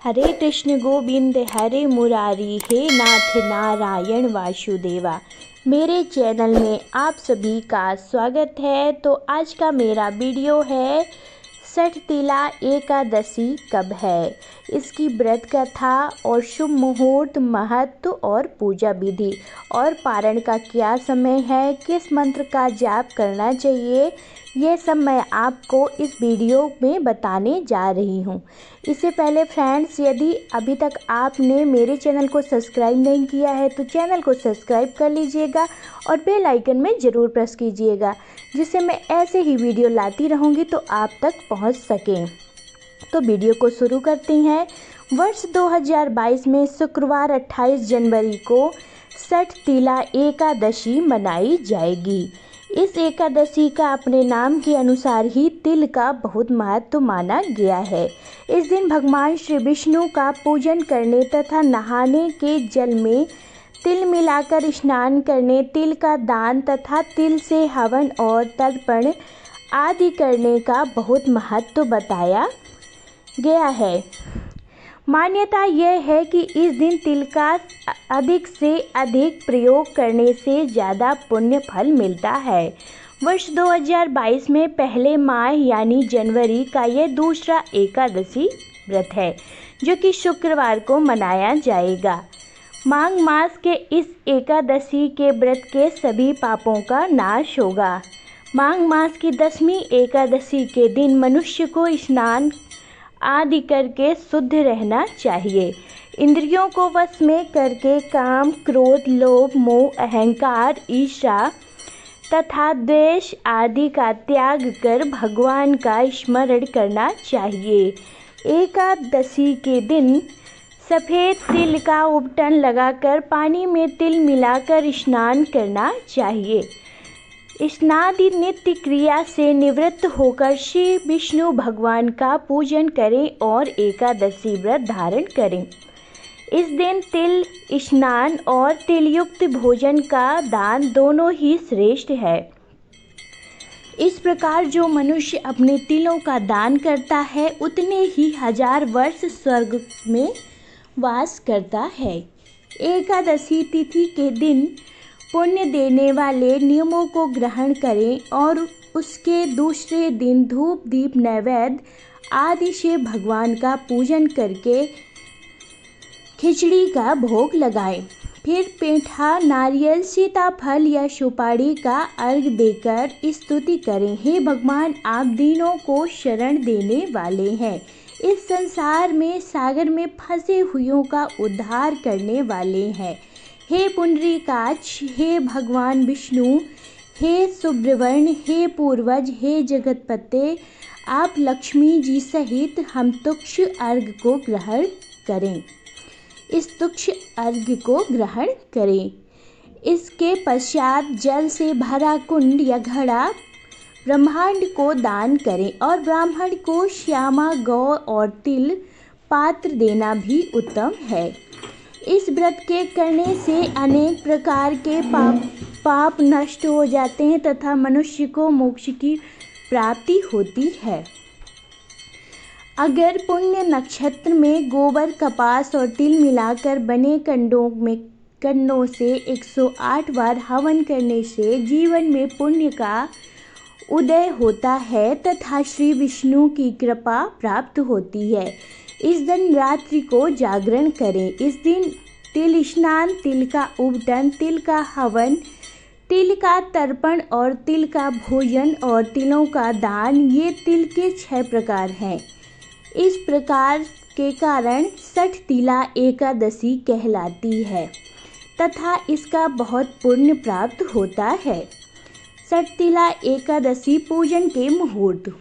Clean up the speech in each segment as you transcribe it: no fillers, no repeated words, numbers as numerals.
हरे कृष्ण गोविंद हरे मुरारी, हे नाथ नारायण वासुदेवा। मेरे चैनल में आप सभी का स्वागत है। तो आज का मेरा वीडियो है षठतिला एकादशी कब है, इसकी व्रत कथा और शुभ मुहूर्त, महत्व और पूजा विधि और पारण का क्या समय है, किस मंत्र का जाप करना चाहिए, ये सब मैं आपको इस वीडियो में बताने जा रही हूँ। इससे पहले फ्रेंड्स, यदि अभी तक आपने मेरे चैनल को सब्सक्राइब नहीं किया है तो चैनल को सब्सक्राइब कर लीजिएगा और बेल आइकन में ज़रूर प्रेस कीजिएगा, जिससे मैं ऐसे ही वीडियो लाती रहूँगी तो आप तक पहुँच सकें। तो वीडियो को शुरू करते हैं। वर्ष 2022 में शुक्रवार 28 जनवरी को षठतिला एकादशी मनाई जाएगी। इस एकादशी का अपने नाम के अनुसार ही तिल का बहुत महत्व माना गया है। इस दिन भगवान श्री विष्णु का पूजन करने तथा नहाने के जल में तिल मिलाकर स्नान करने, तिल का दान तथा तिल से हवन और तर्पण आदि करने का बहुत महत्व बताया गया है। मान्यता यह है कि इस दिन तिल का अधिक से अधिक प्रयोग करने से ज़्यादा पुण्य फल मिलता है। वर्ष 2022 में पहले माह यानी जनवरी का यह दूसरा एकादशी व्रत है, जो कि शुक्रवार को मनाया जाएगा। माघ मास के इस एकादशी के व्रत के सभी पापों का नाश होगा। माघ मास की 10वीं एकादशी के दिन मनुष्य को स्नान आदि करके शुद्ध रहना चाहिए। इंद्रियों को वश में करके काम, क्रोध, लोभ, मोह, अहंकार, ईर्ष्या तथा द्वेष आदि का त्याग कर भगवान का स्मरण करना चाहिए। एकादशी के दिन सफ़ेद तिल का उपटन लगाकर पानी में तिल मिलाकर स्नान करना चाहिए। स्नादि नित्य क्रिया से निवृत्त होकर श्री विष्णु भगवान का पूजन करें और एकादशी व्रत धारण करें। इस दिन तिल स्नान और तिलयुक्त भोजन का दान दोनों ही श्रेष्ठ है। इस प्रकार जो मनुष्य अपने तिलों का दान करता है उतने ही 1000 वर्ष स्वर्ग में वास करता है। एकादशी तिथि के दिन पुण्य देने वाले नियमों को ग्रहण करें और उसके दूसरे दिन धूप, दीप, नैवेद्य आदि से भगवान का पूजन करके खिचड़ी का भोग लगाएं। फिर पेठा, नारियल, सीताफल या सुपारी का अर्घ देकर स्तुति करें। हे भगवान, आप दीनों को शरण देने वाले हैं, इस संसार में सागर में फंसे हुओं का उद्धार करने वाले हैं। हे पुंडरीकाक्ष, हे भगवान विष्णु, हे सुब्रह्मण्य, हे पूर्वज, हे जगतपते, आप लक्ष्मी जी सहित हम तुक्ष अर्घ को ग्रहण करें। इस तुक्ष अर्घ को ग्रहण करें। इसके पश्चात जल से भरा कुंड या घड़ा ब्रह्मांड को दान करें और ब्राह्मण को श्यामा, गौ और तिल पात्र देना भी उत्तम है। इस व्रत के करने से अनेक प्रकार के पाप नष्ट हो जाते हैं तथा मनुष्य को मोक्ष की प्राप्ति होती है। अगर पुण्य नक्षत्र में गोबर, कपास और तिल मिलाकर बने कंडों से 108 बार हवन करने से जीवन में पुण्य का उदय होता है तथा श्री विष्णु की कृपा प्राप्त होती है। इस दिन रात्रि को जागरण करें। इस दिन तिल स्नान, तिल का उपटन, तिल का हवन, तिल का तर्पण और तिल का भोजन और तिलों का दान, ये तिल के 6 प्रकार हैं। इस प्रकार के कारण षठतिला एकादशी कहलाती है तथा इसका बहुत पुण्य प्राप्त होता है। षठतिला एकादशी पूजन के मुहूर्त।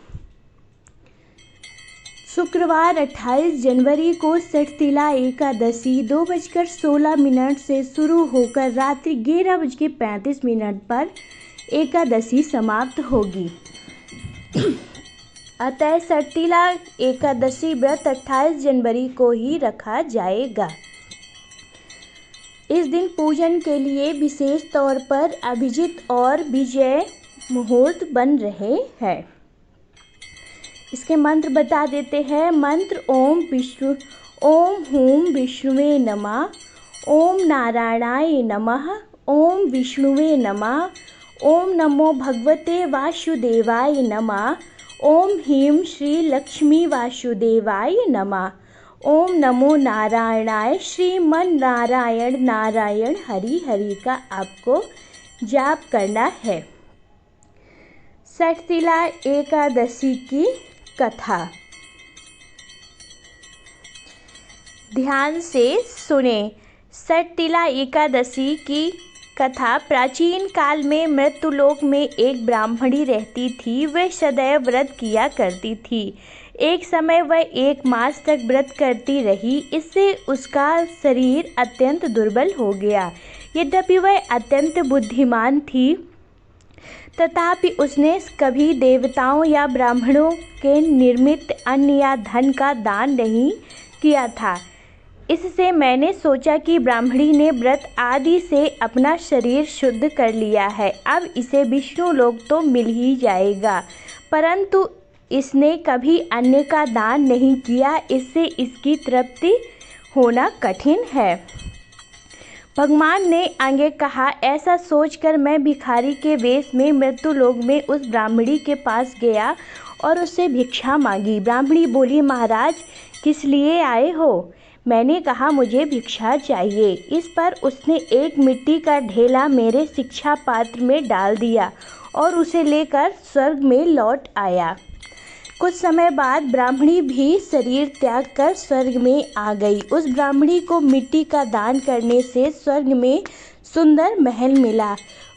शुक्रवार 28 जनवरी को षठतिला एकादशी 2:16 से शुरू होकर रात्रि 11:35 पर एकादशी समाप्त होगी। अतः षठतिला एकादशी व्रत 28 जनवरी को ही रखा जाएगा। इस दिन पूजन के लिए विशेष तौर पर अभिजीत और विजय मुहूर्त बन रहे हैं। इसके मंत्र बता देते हैं। मंत्र ओम हूं विष्णुवे नमः। ओम नारायणाय नमः। ओम विष्णुवे नमः। ओम नमो भगवते वासुदेवाय नमः। ओम ह्रीं श्री लक्ष्मी वासुदेवाय नमः। ओम नमो नारायणाय। श्रीमन नारायण नारायण हरि हरि का आपको जाप करना है। षठतिला एकादशी की कथा ध्यान से सुने। षठतिला एकादशी की कथा प्राचीन काल में मृत्युलोक में एक ब्राह्मणी रहती थी। वह सदैव व्रत किया करती थी। एक समय वह 1 मास तक व्रत करती रही। इससे उसका शरीर अत्यंत दुर्बल हो गया। यद्यपि वह अत्यंत बुद्धिमान थी, तथापि उसने कभी देवताओं या ब्राह्मणों के निर्मित अन्न या धन का दान नहीं किया था। इससे मैंने सोचा कि ब्राह्मणी ने व्रत आदि से अपना शरीर शुद्ध कर लिया है, अब इसे विष्णु लोक तो मिल ही जाएगा। परंतु इसने कभी अन्न का दान नहीं किया, इससे इसकी तृप्ति होना कठिन है। भगवान ने आगे कहा, ऐसा सोचकर मैं भिखारी के वेश में मृत्युलोक में उस ब्राह्मणी के पास गया और उससे भिक्षा मांगी। ब्राह्मणी बोली, महाराज किस लिए आए हो? मैंने कहा, मुझे भिक्षा चाहिए। इस पर उसने एक मिट्टी का ढेला मेरे शिक्षा पात्र में डाल दिया और उसे लेकर स्वर्ग में लौट आया। कुछ समय बाद ब्राह्मणी भी शरीर त्याग कर स्वर्ग में आ गई। उस ब्राह्मणी को मिट्टी का दान करने से स्वर्ग में सुंदर महल मिला,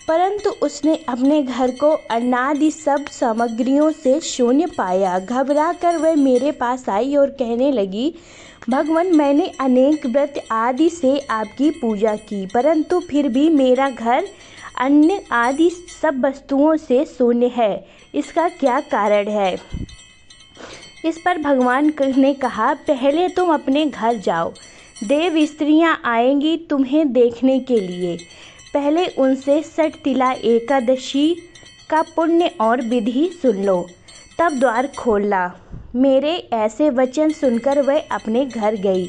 परंतु उसने अपने घर को अन्नादि सब सामग्रियों से शून्य पाया। घबरा कर वह मेरे पास आई और कहने लगी, भगवान, मैंने अनेक व्रत आदि से आपकी पूजा की, परंतु फिर भी मेरा घर अन्न आदि सब वस्तुओं से शून्य है। इसका क्या कारण है? इस पर भगवान ने कहा, पहले तुम अपने घर जाओ। देव स्त्रियां आएंगी तुम्हें देखने के लिए। पहले उनसे षठतिला एकादशी का पुण्य और विधि सुन लो, तब द्वार खोलना। मेरे ऐसे वचन सुनकर वह अपने घर गई।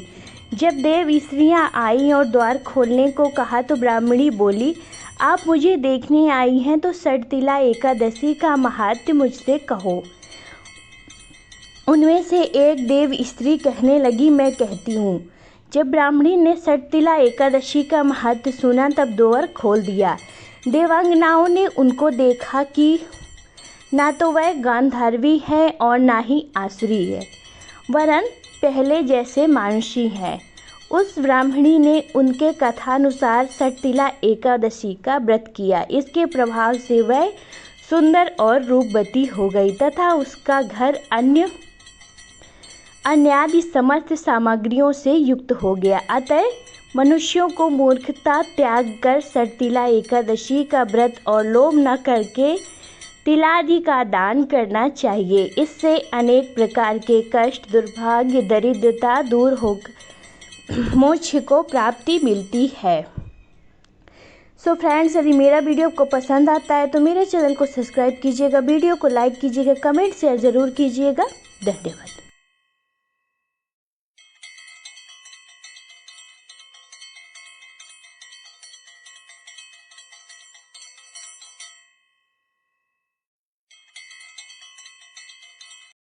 जब देव स्त्रियां आईं और द्वार खोलने को कहा तो ब्राह्मणी बोली, आप मुझे देखने आई हैं तो षठतिला एकादशी का महात्म्य मुझसे कहो। उनमें से एक देव स्त्री कहने लगी, मैं कहती हूँ। जब ब्राह्मणी ने षठतिला एकादशी का महत्व सुना तब द्वार खोल दिया। देवांगनाओं ने उनको देखा कि ना तो वह गांधारवी है और ना ही आसुरी है, वरन पहले जैसे मानुषी है। उस ब्राह्मणी ने उनके कथानुसार षठतिला एकादशी का व्रत किया। इसके प्रभाव से वह सुंदर और रूपवती हो गई तथा उसका घर अन्यादि समस्त सामग्रियों से युक्त हो गया। अतः मनुष्यों को मूर्खता त्याग कर षठतिला एकादशी का व्रत और लोभ न करके तिलादि का दान करना चाहिए। इससे अनेक प्रकार के कष्ट, दुर्भाग्य, दरिद्रता दूर होकर मोक्ष को प्राप्ति मिलती है। सो फ्रेंड्स, यदि मेरा वीडियो आपको पसंद आता है तो मेरे चैनल को सब्सक्राइब कीजिएगा, वीडियो को लाइक कीजिएगा, कमेंट शेयर ज़रूर कीजिएगा। धन्यवाद।